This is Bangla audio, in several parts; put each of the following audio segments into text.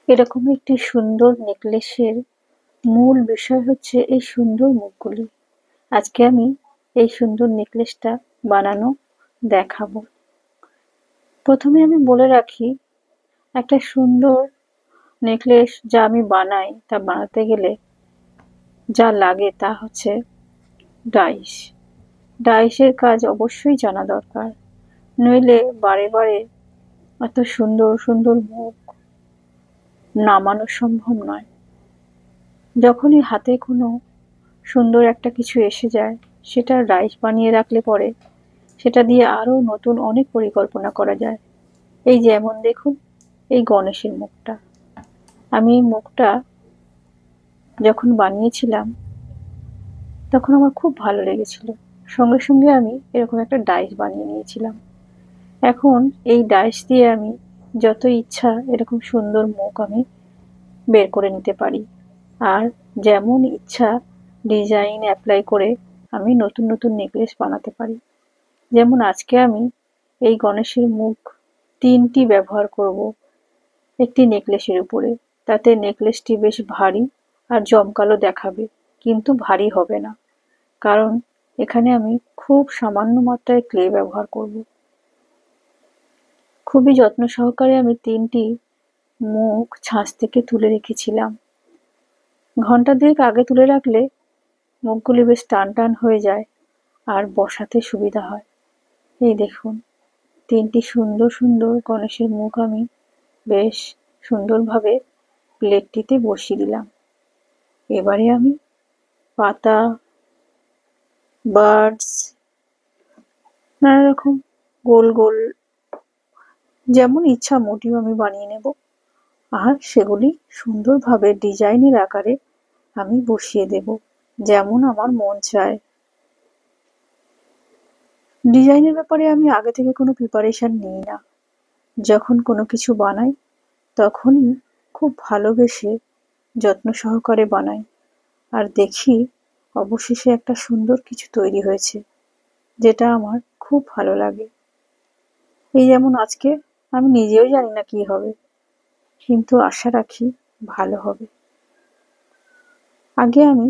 এরকম একটি সুন্দর নেকলেসের মূল বিষয় হচ্ছে এই সুন্দর মুখগুলি। আজকে আমি এই সুন্দর নেকলেসটা বানানো দেখাবো। প্রথমে আমি বলে রাখি, একটা সুন্দর নেকলেস যা আমি বানাই তা বানাতে গেলে যা লাগে তা হচ্ছে ডাইস। ডাইসের কাজ অবশ্যই জানা দরকার, নইলে বারে বারে এত সুন্দর সুন্দর মুখ নামানো সম্ভব নয়। যখনই হাতে কোনো সুন্দর একটা কিছু এসে যায়, সেটা ডাইস বানিয়ে রাখলে পরে সেটা দিয়ে আরো নতুন অনেক পরিকল্পনা করা যায়। এই যেমন দেখুন, এই গণেশের মুখটা, আমি এই মুখটা যখন বানিয়েছিলাম তখন আমার খুব ভালো লেগেছিল। সঙ্গে সঙ্গে আমি এরকম একটা ডাইস বানিয়ে নিয়েছিলাম। এখন এই ডাইস দিয়ে আমি যত ইচ্ছা এরকম সুন্দর মুখ আমি বের করে নিতে পারি, আর যেমন ইচ্ছা ডিজাইন অ্যাপ্লাই করে আমি নতুন নতুন নেকলেস বানাতে পারি। যেমন আজকে আমি এই গণেশের মুখ তিনটি ব্যবহার করব একটি নেকলেসের উপরে। তাতে নেকলেসটি বেশ ভারী আর জমকালো দেখাবে, কিন্তু ভারী হবে না, কারণ এখানে আমি খুব সামান্য মাত্রায় ক্লে ব্যবহার করব। খুবই যত্ন সহকারে আমি তিনটি মুখ ছাঁচ থেকে তুলে রেখেছিলাম। ঘন্টা দুয়েক আগে তুলে রাখলে মুখগুলি বেশ টান টান হয়ে যায় আর বসাতে সুবিধা হয়। এই দেখুন, তিনটি সুন্দর সুন্দর গণেশের মুখ আমি বেশ সুন্দরভাবে প্লেটটিতে বসিয়ে দিলাম। এবারে আমি পাতা, বার্ডস, নানা রকম গোল গোল যেমন ইচ্ছা মোটিভ আমি বানিয়ে নেব, আর সেগুলি সুন্দরভাবে ডিজাইনের আকারে আমি বসিয়ে দেব যেমন আমার মন চায়। ডিজাইনের ব্যাপারে আমি আগে থেকে কোনো প্রিপারেশন নিই না। যখন কোনো কিছু বানাই তখনই খুব ভালোবেসে যত্ন সহকারে বানাই, আর দেখি অবশেষে একটা সুন্দর কিছু তৈরি হয়েছে, যেটা আমার খুব ভালো লাগে। এই যেমন আজকে আমি নিজেও জানি না কি হবে, কিন্তু আশা রাখি ভালো হবে। আগে আমি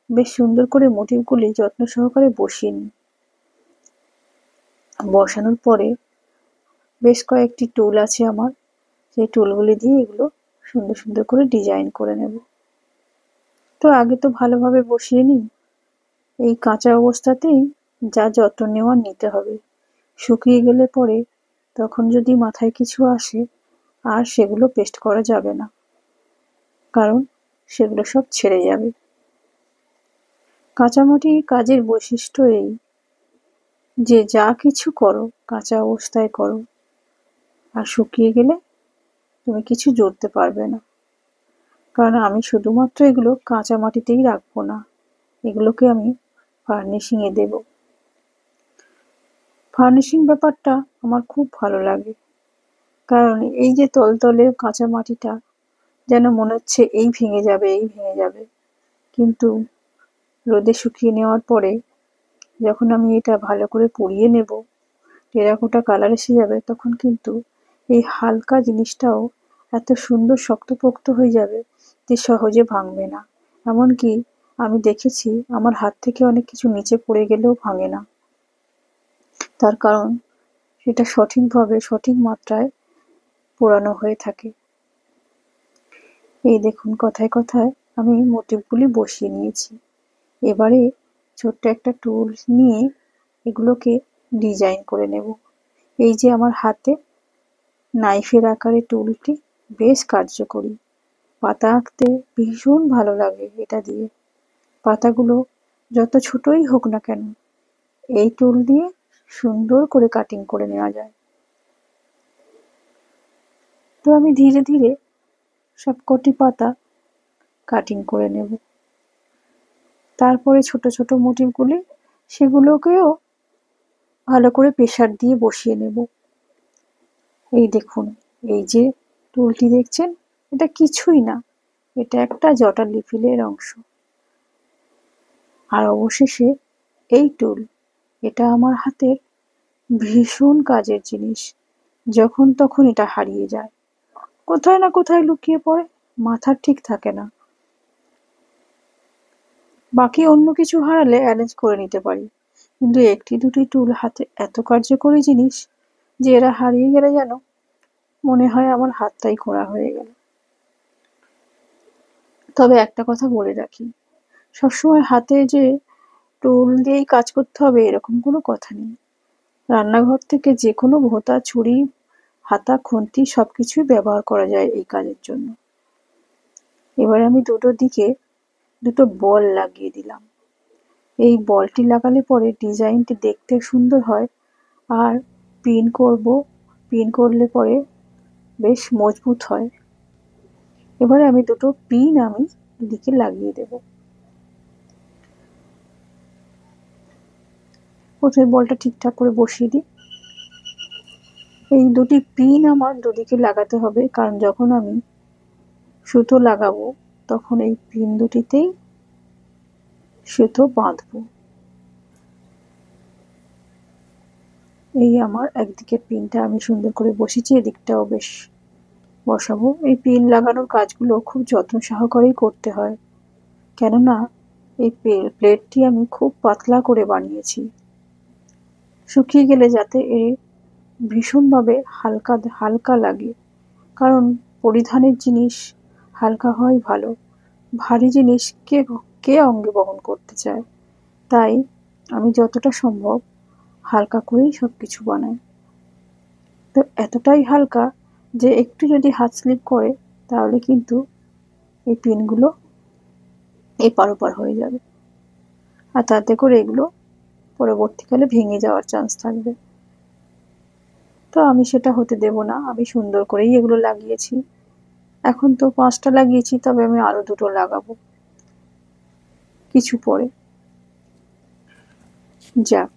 বেশ সুন্দর করে মোটিভগুলি যত্ন সহকারে বসিয়ে নিই। বসানোর পরে বেশ কয়েকটি টুল আছে আমার, সেই টুলগুলি দিয়ে এগুলো সুন্দর সুন্দর করে ডিজাইন করে নেব। তো আগে তো ভালোভাবে বসিয়ে নিই। এই কাঁচা অবস্থাতেই যা যত্ন নেওয়ার নিতে হবে। শুকিয়ে গেলে পরে তখন যদি মাথায় কিছু আসে আর সেগুলো পেস্ট করা যাবে না, কারণ সেগুলো সব ছেড়ে যাবে। কাঁচামাটির কাজের বৈশিষ্ট্য এই যে যা কিছু করো কাঁচা অবস্থায় করো, আর শুকিয়ে গেলে তুমি কিছু জড়তে পারবে না। কারণ আমি শুধুমাত্র এগুলো কাঁচা মাটিতেই রাখবো না, এগুলোকে আমি ফার্নিশিংয়ে দেব। ফার্নিশিং ব্যাপারটা আমার খুব ভালো লাগে, কারণ এই যে তলতলে কাঁচা মাটিটা যেন মনে হচ্ছে এই ভেঙে যাবে এই ভেঙে যাবে, কিন্তু রোদে শুকিয়ে নেওয়ার পরে যখন আমি এটা ভালো করে পুড়িয়ে নেব, টেরাকোটা কালার এসে যাবে, তখন কিন্তু এই হালকা জিনিসটাও এত সুন্দর শক্তপোক্ত হয়ে যাবে যে সহজে ভাঙবে না। এমনকি আমি দেখেছি আমার হাত থেকে অনেক কিছু নিচে পড়ে গেলেও ভাঙে না, তার কারণ সেটা সঠিকভাবে সঠিক মাত্রায় পোড়ানো হয়ে থাকে। এই দেখুন, কথায় কথায় আমি মোটিভগুলি বসিয়ে নিয়েছি। এবারে ছোট্ট একটা টুল নিয়ে এগুলোকে ডিজাইন করে নেব। এই যে আমার হাতে নাইফের আকারে টুলটি বেশ কার্যকরী। পাতা আঁকতে ভীষণ ভালো লাগে এটা দিয়ে। পাতাগুলো যত ছোটই হোক না কেন, এই টুল দিয়ে সুন্দর করে কাটিং করে নেওয়া যায়। তো আমি ধীরে ধীরে সবকটি পাতা কাটিং করে নেব। তারপরে ছোট ছোট মোটিভগুলি সেগুলোকেও ভালো করে প্রেসার দিয়ে বসিয়ে নেব। এই দেখুন, এই যে টুলটি দেখছেন, এটা কিছুই না, এটা একটা জটা লিফিলের অংশ। আর অবশেষে এই টুল, এটা আমার হাতের ভীষণ কাজের জিনিস। যখন তখন এটা হারিয়ে যায়, কোথায় না কোথায় লুকিয়ে পড়ে, মাথার ঠিক থাকে না। বাকি অন্য কিছু হারালে অ্যারেঞ্জ করে নিতে পারি, কিন্তু একটি দুটি টুল হাতে এত কার্যকরী জিনিস যে এরা হারিয়ে গেলে যেন মনে হয় আমার হাতটাই খোঁড়া হয়ে গেল। তবে একটা কথা বলে রাখি, সবসময় হাতে যে টুল দিয়েই কাজ করতে হবে এরকম কোনো কথা নেই। রান্নাঘর থেকে যে কোনো ভোঁতা, ছুরি, হাতা, খুন্তি সবকিছুই ব্যবহার করা যায় এই কাজের জন্য। এবার আমি দুটো দিকে দুটো বল লাগিয়ে দিলাম। এই বলটি লাগালে পরে ডিজাইনটি দেখতে সুন্দর হয়, আর পিন করলে পরে বেশ মজবুত হয়। এবারে আমি দুটো পিন দুদিকে লাগিয়ে দেব। প্রথমে বলটা ঠিকঠাক করে বসিয়ে দিই। এই দুটি পিন আমার দুদিকে লাগাতে হবে, কারণ যখন আমি সুতো লাগাবো তখন এই পিন দুটিতেই সুতো বাঁধবো। এই আমার একদিকে পিনটা আমি সুন্দর করে বসিয়েছি, এদিকটাও বেশ বসাবো। এই পিন লাগানোর কাজগুলো খুব যত্ন সহকারেই করতে হয়, কেননা এই প্লেটটি আমি খুব পাতলা করে বানিয়েছি, শুকিয়ে গেলে যাতে ভীষণভাবে হালকা হালকা লাগে। কারণ পরিধানের জিনিস হালকা হওয়াই ভালো, ভারী জিনিস কে অঙ্গে বহন করতে চায়। তাই আমি যতটা সম্ভব হালকা করেই সবকিছু বানাই। তো এতটাই হালকা যে একটু যদি হাত স্লিপ করে তাহলে কিন্তু এই পিনগুলো এপার ওপার হয়ে যাবে, আর তাতে করে এগুলো পরবর্তীকালে ভেঙে যাওয়ার চান্স থাকবে। তো আমি সেটা হতে দেব না, আমি সুন্দর করেই এগুলো লাগিয়েছি। এখন তো 5টা লাগিয়েছি, তবে আমি আরো দুটো লাগাবো কিছু পরে। যাক,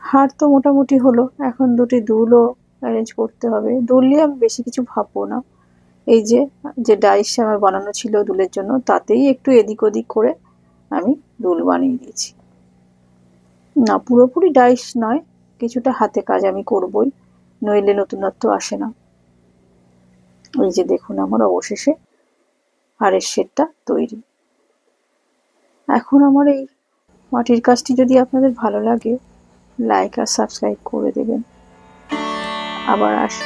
হার তো মোটামুটি হলো, এখন দুটি দুলও অ্যারেঞ্জ করতে হবে। দুল নিয়ে আমি বেশি কিছু ভাববো না। এই যে ডাইসটা আমার বানানো ছিল দুলের জন্য, তাতেই একটু এদিক ওদিক করে আমি দুল বানিয়ে দিয়েছি। না, পুরোপুরি ডাইস নয়, কিছুটা হাতে কাজ আমি করবই, নইলে নতুনত্ব আসে না। এই যে দেখুন, আমার অবশেষে হারের সেটটা তৈরি। এখন আমার এই মাটির কাজটি যদি আপনাদের ভালো লাগে, লাইক আর সাবস্ক্রাইব করে দেবেন। আবার আসি।